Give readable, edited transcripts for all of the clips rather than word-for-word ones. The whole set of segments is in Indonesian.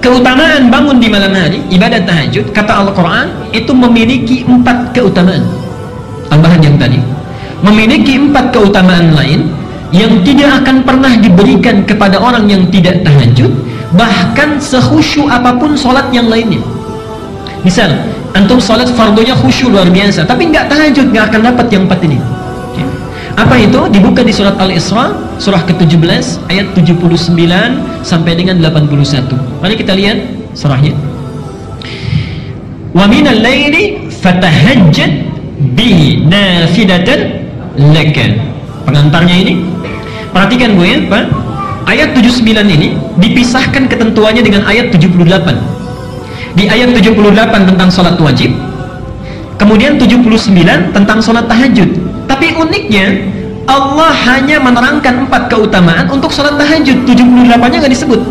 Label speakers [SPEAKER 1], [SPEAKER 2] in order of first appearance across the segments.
[SPEAKER 1] keutamaan bangun di malam hari, ibadah tahajud, kata Al-Quran, itu memiliki 4 keutamaan. Tambahan yang tadi, memiliki 4 keutamaan lain yang tidak akan pernah diberikan kepada orang yang tidak tahajud, bahkan sekhusyuk apapun sholat yang lainnya. Misal, antum sholat fardunya khusyuk luar biasa, tapi nggak tahajud, nggak akan dapat yang 4 ini. Apa itu? Dibuka di surat Al-Isra, surah ke-17, ayat 79 sampai dengan 81. Mari kita lihat surahnya. Wa minal laili fatahajjad bihi nafilatan laka. Pengantarnya ini, perhatikan Bu ya, Pak. Ayat 79 ini dipisahkan ketentuannya dengan ayat 78. Di ayat 78 tentang sholat wajib, kemudian 79 tentang sholat tahajud. Tapi uniknya, Allah hanya menerangkan 4 keutamaan untuk sholat tahajud, 78-nya nggak disebut.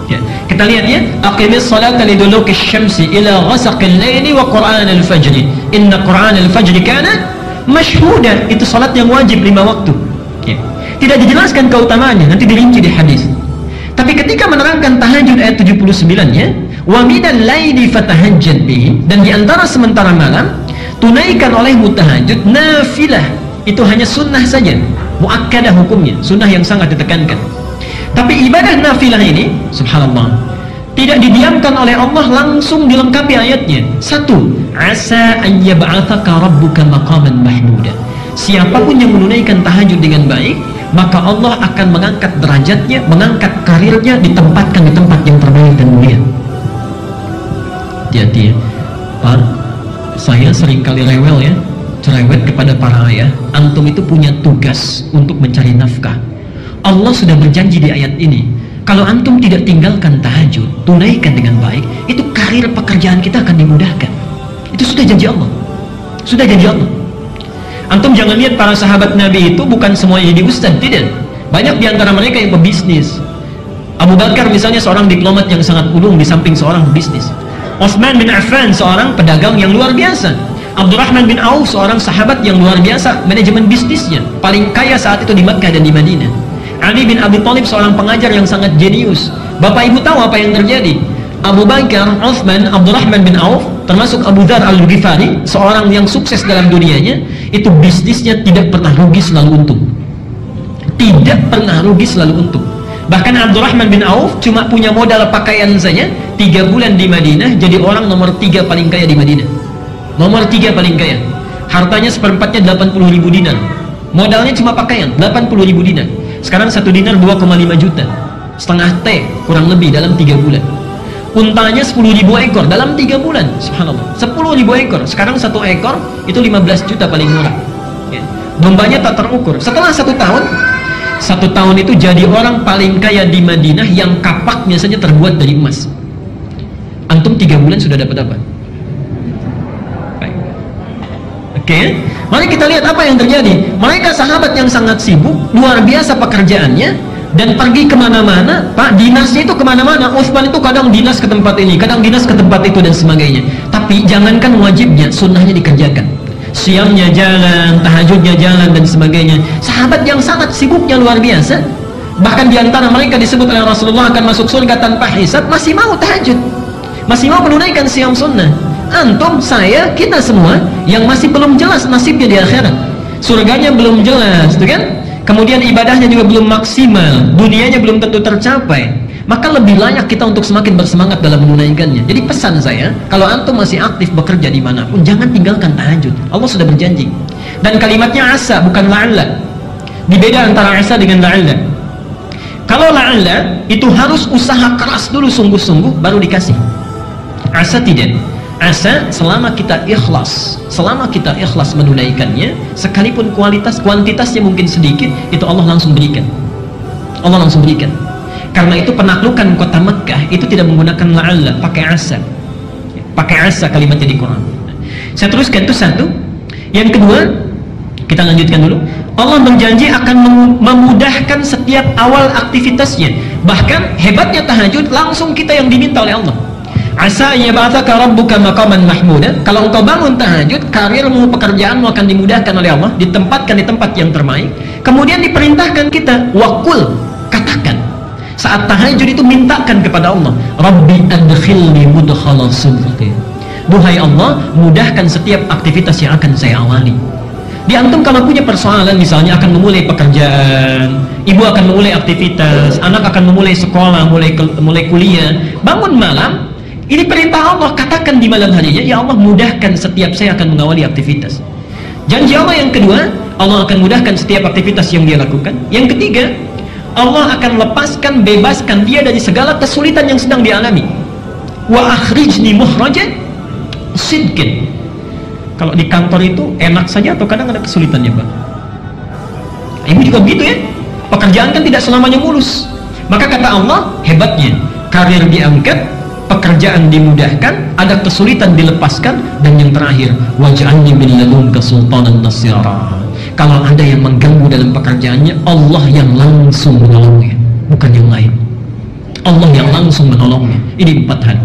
[SPEAKER 1] Ya, kita lihat ya, aqimis sholata liduluki syamsi ila ghasaqil laili wa qur'anal fajri inna qur'anal fajri kana mashhuda. Itu sholat yang wajib 5 waktu. Ya. Tidak dijelaskan keutamaannya, nanti dirinci di hadis. Tapi ketika menerangkan tahajud ayat 79-nya, wa minal laili fatahajjad bihi, dan di antara sementara malam tunaikan olehmu tahajud nafilah. Itu hanya sunnah saja, muakkadah hukumnya, sunnah yang sangat ditekankan. Tapi ibadah nafilah ini, subhanallah, tidak didiamkan oleh Allah, langsung dilengkapi ayatnya. 1. Asa an yab'atsaka rabbuka maqaman mahmuda. Siapapun yang menunaikan tahajud dengan baik, maka Allah akan mengangkat derajatnya, mengangkat karirnya, ditempatkan di tempat yang terbaik dan mulia. Hati-hati ya, Pak. Saya seringkali rewel ya, cerewet kepada para ayah. Antum itu punya tugas untuk mencari nafkah. Allah sudah berjanji di ayat ini, kalau antum tidak tinggalkan tahajud, tunaikan dengan baik, itu karir pekerjaan kita akan dimudahkan. Itu sudah janji Allah. Sudah janji Allah. Antum jangan lihat para sahabat Nabi itu bukan semuanya jadi ustaz, tidak. Banyak di antara mereka yang pebisnis. Abu Bakar misalnya seorang diplomat yang sangat ulung di samping seorang pebisnis. Utsman bin Affan seorang pedagang yang luar biasa. Abdurrahman bin Auf seorang sahabat yang luar biasa manajemen bisnisnya, paling kaya saat itu di Makkah dan di Madinah. Ali bin Abi Thalib seorang pengajar yang sangat jenius. Bapak Ibu tahu apa yang terjadi? Abu Bakar, Utsman, Abdurrahman bin Auf, termasuk Abu Dzar Al-Ghifari, seorang yang sukses dalam dunianya, itu bisnisnya tidak pernah rugi, selalu untung. Tidak pernah rugi, selalu untung. Bahkan Abdurrahman bin Auf cuma punya modal pakaian saja, 3 bulan di Madinah jadi orang nomor 3 paling kaya di Madinah. Nomor 3 paling kaya. Hartanya seperempatnya 80.000 dinar. Modalnya cuma pakaian, 80.000 dinar. Sekarang 1 dinar 2,5 juta. Setengah T kurang lebih dalam 3 bulan. Untanya 10.000 ekor dalam 3 bulan. Subhanallah. 10.000 ekor. Sekarang 1 ekor itu 15 juta paling murah. Ya. Dombanya tak terukur. Setelah 1 tahun, 1 tahun itu jadi orang paling kaya di Madinah yang kapaknya saja terbuat dari emas. Antum 3 bulan sudah dapat apa? Oke, mari kita lihat apa yang terjadi. Mereka sahabat yang sangat sibuk, luar biasa pekerjaannya, dan pergi kemana-mana. Pak, dinasnya itu kemana-mana. Utsman itu kadang dinas ke tempat ini, kadang dinas ke tempat itu, dan sebagainya. Tapi jangankan wajibnya, sunnahnya dikerjakan. Siamnya jalan, tahajudnya jalan, dan sebagainya. Sahabat yang sangat sibuknya luar biasa. Bahkan diantara mereka disebut oleh Rasulullah akan masuk surga tanpa hisab, masih mau tahajud, masih mau menunaikan siam sunnah. Antum, saya, kita semua yang masih belum jelas nasibnya di akhirat, surganya belum jelas, itu kan? Kemudian ibadahnya juga belum maksimal, dunianya belum tentu tercapai, maka lebih layak kita untuk semakin bersemangat dalam menunaikannya. Jadi pesan saya, kalau antum masih aktif bekerja dimanapun, jangan tinggalkan tahajud. Allah sudah berjanji. Dan kalimatnya asa, bukan la'alla. Dibeda antara asa dengan la'alla. Kalau la'alla itu harus usaha keras dulu, sungguh-sungguh baru dikasih. Asa tidak. Asa selama kita ikhlas, menunaikannya, sekalipun kuantitasnya mungkin sedikit, itu Allah langsung berikan. Allah langsung berikan. Karena itu penaklukan kota Mekkah itu tidak menggunakan la'alla, pakai asa. Pakai asa kalimatnya di Quran. Saya teruskan, itu 1. Yang kedua, kita lanjutkan dulu. Allah berjanji akan memudahkan setiap awal aktivitasnya. Bahkan hebatnya tahajud, langsung kita yang diminta oleh Allah. Asa yab'atsaka rabbuka maqaman mahmuda. Kalau engkau bangun tahajud, karirmu, pekerjaanmu akan dimudahkan oleh Allah, ditempatkan di tempat yang terbaik. Kemudian diperintahkan kita, waqul, katakan. Saat tahajud itu mintakan kepada Allah, Rabbi adkhilni mudkhala sidqin. Duhai Allah, mudahkan setiap aktivitas yang akan saya awali. Di antum kalau punya persoalan, misalnya akan memulai pekerjaan, ibu akan memulai aktivitas, anak akan memulai sekolah, mulai kuliah, bangun malam, ini perintah Allah, katakan di malam harinya, ya Allah mudahkan setiap saya akan mengawali aktivitas. Janji Allah yang kedua, Allah akan mudahkan setiap aktivitas yang dia lakukan. Yang ketiga, Allah akan lepaskan, bebaskan dia dari segala kesulitan yang sedang dialami. Wa akhrijni mukhrajan sidqin. Kalau di kantor itu enak saja atau kadang ada kesulitannya, Pak? Ibu juga begitu ya. Pekerjaan kan tidak selamanya mulus. Maka kata Allah, hebatnya karir diangkat, pekerjaan dimudahkan, ada kesulitan dilepaskan, dan yang terakhir, waj'alni min ladunka sultanan nasira. Kalau ada yang mengganggu dalam pekerjaannya, Allah yang langsung menolongnya, bukan yang lain. Allah yang langsung menolongnya. Ini 4 hal.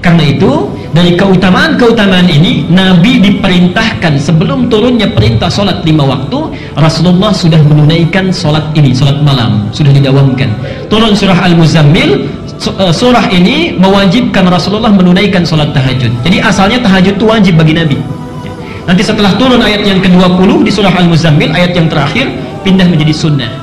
[SPEAKER 1] Karena itu, dari keutamaan-keutamaan ini, Nabi diperintahkan sebelum turunnya perintah sholat 5 waktu, Rasulullah sudah menunaikan sholat ini, sholat malam, sudah didawamkan. Turun surah Al-Muzammil, surah ini mewajibkan Rasulullah menunaikan sholat tahajud. Jadi asalnya tahajud itu wajib bagi Nabi. Nanti setelah turun ayat yang ke-20 di surah Al-Muzammil, ayat yang terakhir, pindah menjadi sunnah.